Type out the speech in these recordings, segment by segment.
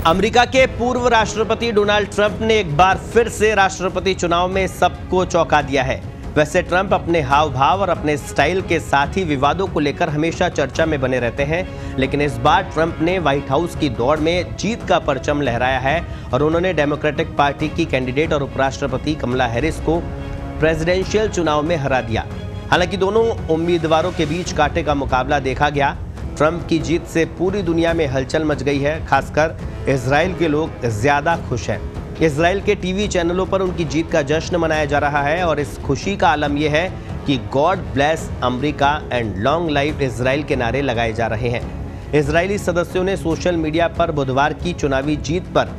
America के पूर्व राष्ट्रपति डोनाल्ड ट्रंप ने एक बार फिर से राष्ट्रपति चुनाव में सबको चौंका दिया है। वैसे ट्रंप अपने हाव भाव और अपने स्टाइल के साथ ही विवादों को लेकर हमेशा चर्चा में बने रहते हैं, लेकिन इस बार ट्रंप ने व्हाइट हाउस की दौड़ में जीत का परचम लहराया है और उन्होंने डेमोक्रेटिक पार्टी की कैंडिडेट और उपराष्ट्रपति कमला हैरिस को प्रेसिडेंशियल चुनाव में हरा दिया। हालांकि दोनों उम्मीदवारों के बीच कांटे का मुकाबला देखा गया। ट्रंप की जीत से पूरी दुनिया में हलचल मच गई है। खासकर इजराइल के लोग ज्यादा खुश हैं। इजराइल के टीवी चैनलों पर उनकी जीत का जश्न मनाया जा रहा है और इस खुशी का आलम यह है कि God bless America and long live Israel के नारे लगाए जा रहे हैं। इजरायली सदस्यों ने सोशल मीडिया पर बुधवार की चुनावी जीत पर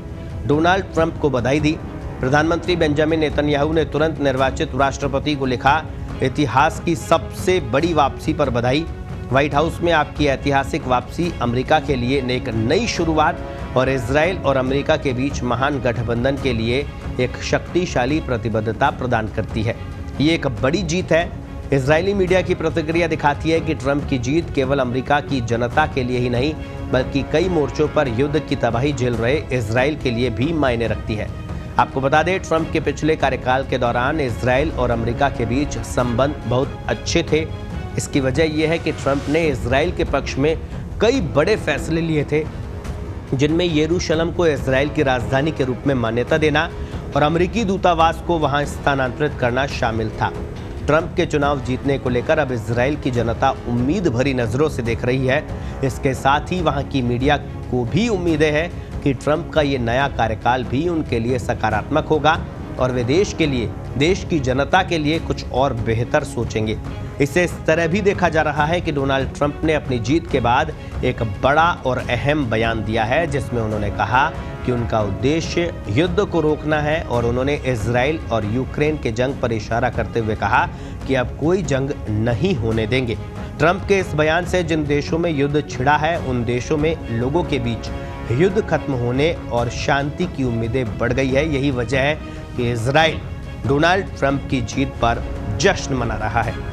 डोनाल्ड ट्रंप को बधाई दी। प्रधानमंत्री बेंजामिन नेतन्याहू ने तुरंत निर्वाचित राष्ट्रपति को लिखा, इतिहास की सबसे बड़ी वापसी पर बधाई। व्हाइट हाउस में आपकी ऐतिहासिक वापसी अमेरिका के लिए एक नई शुरुआत और इजराइल और अमेरिका के बीच महान गठबंधन के लिए एक शक्तिशाली प्रतिबद्धता प्रदान करती है। ये एक बड़ी जीत है। इजरायली मीडिया की प्रतिक्रिया दिखाती है कि ट्रंप की जीत केवल अमेरिका की जनता के लिए ही नहीं, बल्कि कई मोर्चों पर युद्ध की तबाही झेल रहे इजराइल के लिए भी मायने रखती है। आपको बता दें, ट्रंप के पिछले कार्यकाल के दौरान इजराइल और अमेरिका के बीच संबंध बहुत अच्छे थे। इसकी वजह यह है कि ट्रंप ने इजराइल के पक्ष में कई बड़े फैसले लिए थे, जिनमें यरूशलेम को इजराइल की राजधानी के रूप में मान्यता देना और अमेरिकी दूतावास को वहां स्थानांतरित करना शामिल था। ट्रंप के चुनाव जीतने को लेकर अब इजराइल की जनता उम्मीद भरी नजरों से देख रही है। इसके साथ ही वहां की मीडिया को भी उम्मीदें हैं कि ट्रंप का ये नया कार्यकाल भी उनके लिए सकारात्मक होगा और वे देश के लिए, देश की जनता के लिए कुछ और बेहतर सोचेंगे। इसे इस तरह भी देखा जा रहा है कि डोनाल्ड ट्रंप ने अपनी जीत के बाद एक बड़ा और अहम बयान दिया है, जिसमें उन्होंने कहा कि उनका उद्देश्य युद्ध को रोकना है और उन्होंने इजराइल और यूक्रेन के जंग पर इशारा करते हुए कहा कि अब कोई जंग नहीं होने देंगे। ट्रंप के इस बयान से जिन देशों में युद्ध छिड़ा है, उन देशों में लोगों के बीच युद्ध खत्म होने और शांति की उम्मीदें बढ़ गई है। यही वजह है कि इजराइल डोनाल्ड ट्रंप की जीत पर जश्न मना रहा है।